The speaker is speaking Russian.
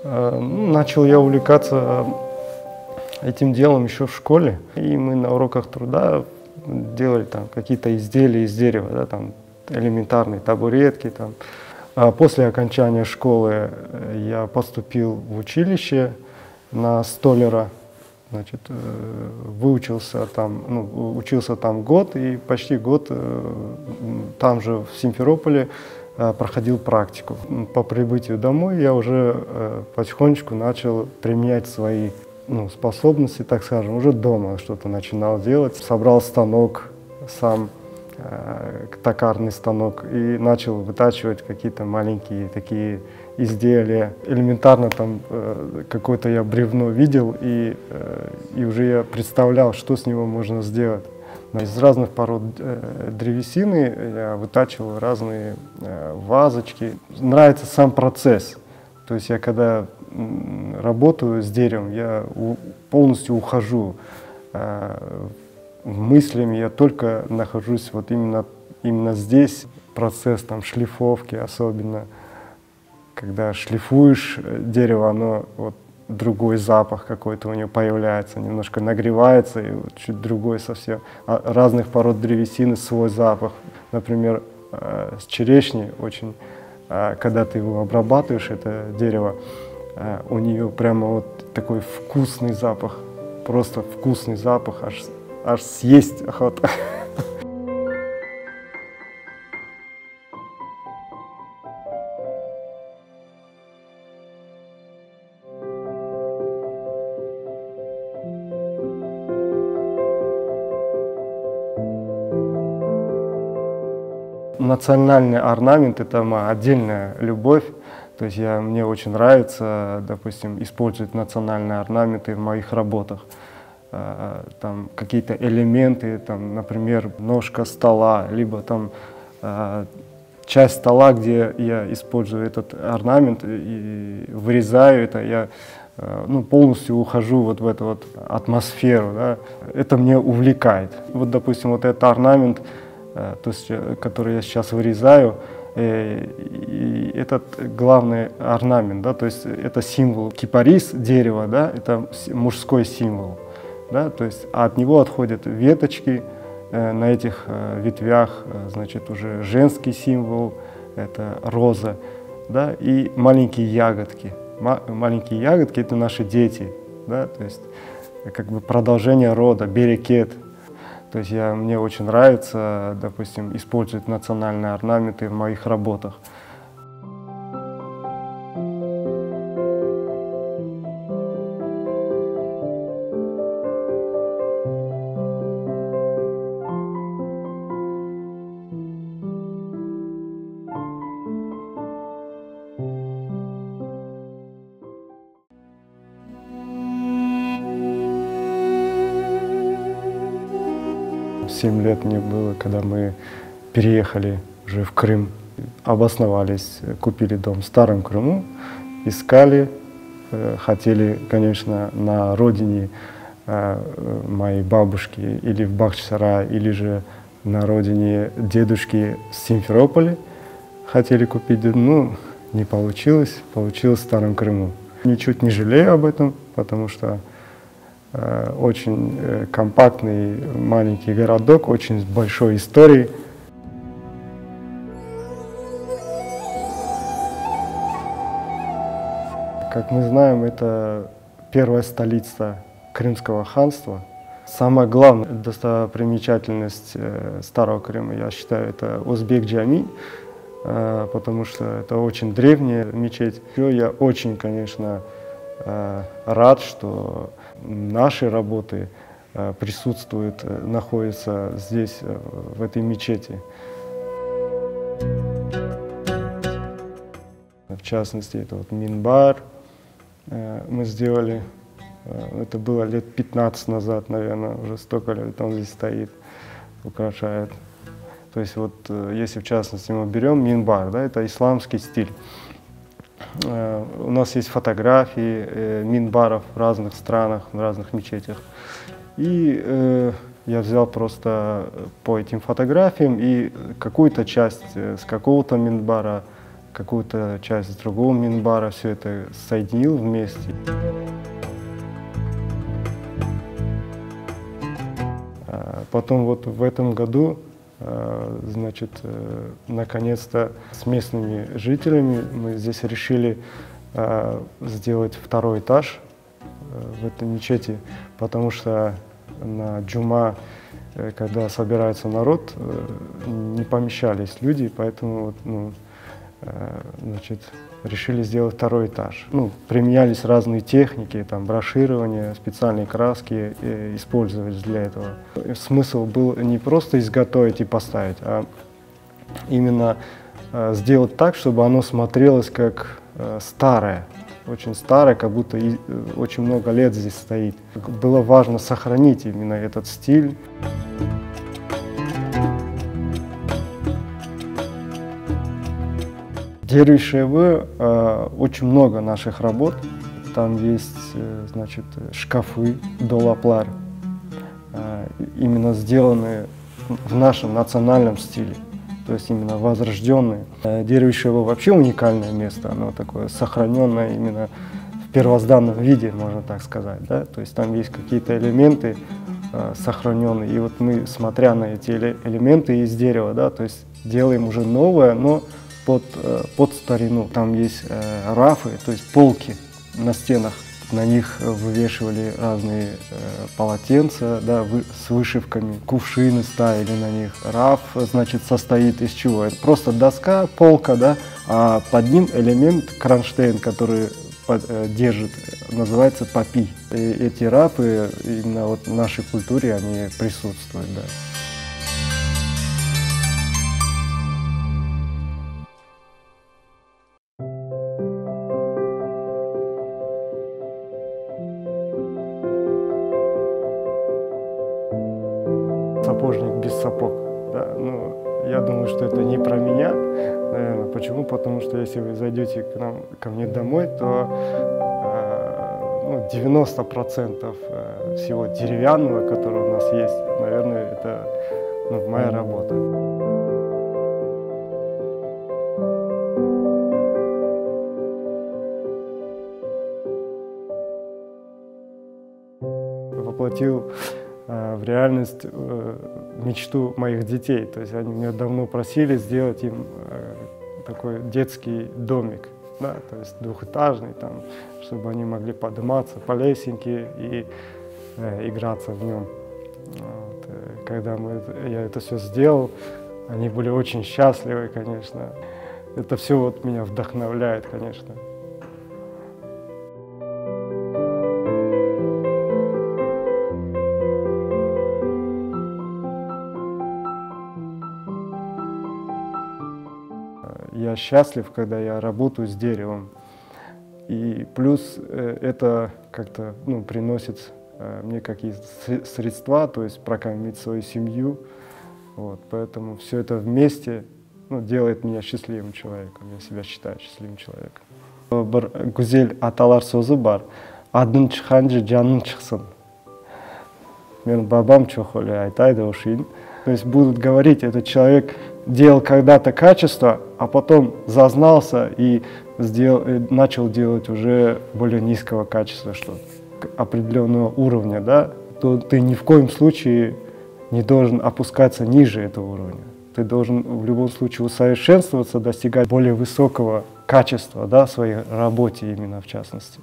Начал я увлекаться этим делом еще в школе, и мы на уроках труда делали там какие-то изделия из дерева, да, там элементарные табуретки. Там. А после окончания школы я поступил в училище на столяра, значит, выучился там, учился там год, и почти год там же в Симферополе проходил практику. По прибытию домой я уже потихонечку начал применять свои способности, так скажем, уже дома что-то начинал делать. Собрал станок сам, токарный станок, и начал вытачивать какие-то маленькие такие изделия. Элементарно там какое-то я бревно видел, и уже я представлял, что с него можно сделать. Из разных пород древесины я вытачивал разные вазочки. Нравится сам процесс. То есть я когда работаю с деревом, я полностью ухожу мыслями, я только нахожусь вот именно здесь. Процесс там шлифовки особенно, когда шлифуешь дерево, оно вот другой запах какой-то у него появляется, немножко нагревается, и вот чуть другой совсем. Разных пород древесины свой запах. Например, с черешней очень, когда ты его обрабатываешь, это дерево, у нее прямо вот такой вкусный запах, просто вкусный запах, аж съесть охота. Национальный орнамент — это моя отдельная любовь. То есть мне очень нравится, допустим, использовать национальные орнаменты в моих работах. Там какие-то элементы, там, например, ножка стола, либо там часть стола, где я использую этот орнамент и вырезаю это, я полностью ухожу вот в эту вот атмосферу. Да. Это меня увлекает. Вот, допустим, вот этот орнамент, то есть, который я сейчас вырезаю, и этот главный орнамент, да, то есть это символ кипарис, дерева, да, это мужской символ, да, то есть от него отходят веточки, на этих ветвях, значит, уже женский символ, это роза, да, и маленькие ягодки. Маленькие ягодки — это наши дети, да, то есть как бы продолжение рода, берекет. То есть мне очень нравится, допустим, использовать национальные орнаменты в моих работах. Семь лет мне было, когда мы переехали уже в Крым, обосновались, купили дом в Старом Крыму, искали, хотели, конечно, на родине моей бабушки или в Бахчисарае, или же на родине дедушки в Симферополе. Хотели купить, не получилось, получилось в Старом Крыму. Ничуть не жалею об этом, потому что очень компактный маленький городок, очень с большой историей. Как мы знаем, это первая столица Крымского ханства. Самая главная достопримечательность Старого Крыма, я считаю, это Озбек-Джами, потому что это очень древняя мечеть. Я очень, конечно, рад, что наши работы присутствуют, находятся здесь, в этой мечети. В частности, это вот минбар мы сделали. Это было лет 15 назад, наверное, уже столько лет он здесь стоит, украшает. То есть вот, если в частности мы берем минбар, да, это исламский стиль. У нас есть фотографии минбаров в разных странах, в разных мечетях. И я взял просто по этим фотографиям и какую-то часть с какого-то минбара какую-то часть другого минбара, все это соединил вместе. Потом вот в этом году, значит, наконец-то с местными жителями мы здесь решили сделать второй этаж в этой мечети, потому что на джума, когда собирается народ, не помещались люди, поэтому вот, ну, значит, решили сделать второй этаж. Ну, применялись разные техники, там, броширование, специальные краски использовались для этого. Смысл был не просто изготовить и поставить, а именно сделать так, чтобы оно смотрелось как старое, очень старое, как будто очень много лет здесь стоит. Было важно сохранить именно этот стиль. Дервиш-Эвы очень много наших работ. Там есть, значит, шкафы, долаплар, именно сделанные в нашем национальном стиле, то есть именно возрожденные. Дервиш-Эвы вообще уникальное место, оно такое сохраненное именно в первозданном виде, можно так сказать, да? То есть там есть какие-то элементы сохраненные, и вот мы, смотря на эти элементы из дерева, да, то есть делаем уже новое, но под старину. Там есть рафы, то есть полки на стенах. На них вывешивали разные полотенца, да, с вышивками. Кувшины ставили на них. Раф, значит, состоит из чего? Это просто доска, полка, да, а под ним элемент кронштейн, который держит, называется папи. И эти рафы именно вот в нашей культуре они присутствуют, да. Сапожник без сапог. Да, ну, я думаю, что это не про меня, наверное. Почему? Потому что если вы зайдете ко мне домой, то 90% всего деревянного, которое у нас есть, наверное, это моя работа. Воплотил в реальность мечту моих детей. То есть они меня давно просили сделать им такой детский домик, да, то есть двухэтажный, там, чтобы они могли подниматься по лесенке и играться в нем. Вот. Когда я это все сделал, они были очень счастливы, конечно. Это все вот меня вдохновляет, конечно. Я счастлив, когда я работаю с деревом. И плюс это как-то приносит мне какие-то средства, то есть прокормить свою семью. Вот, поэтому все это вместе делает меня счастливым человеком. Я себя считаю счастливым человеком. Bir güzel atalar sözü var. Adın çıkınca canın çıksın. Мен бабам чохоли айтайды ушин. То есть будут говорить, этот человек делал когда-то качество, а потом зазнался и начал делать уже более низкого качества, что определенного уровня, да, то ты ни в коем случае не должен опускаться ниже этого уровня. Ты должен в любом случае усовершенствоваться, достигать более высокого качества, да, в своей работе именно в частности.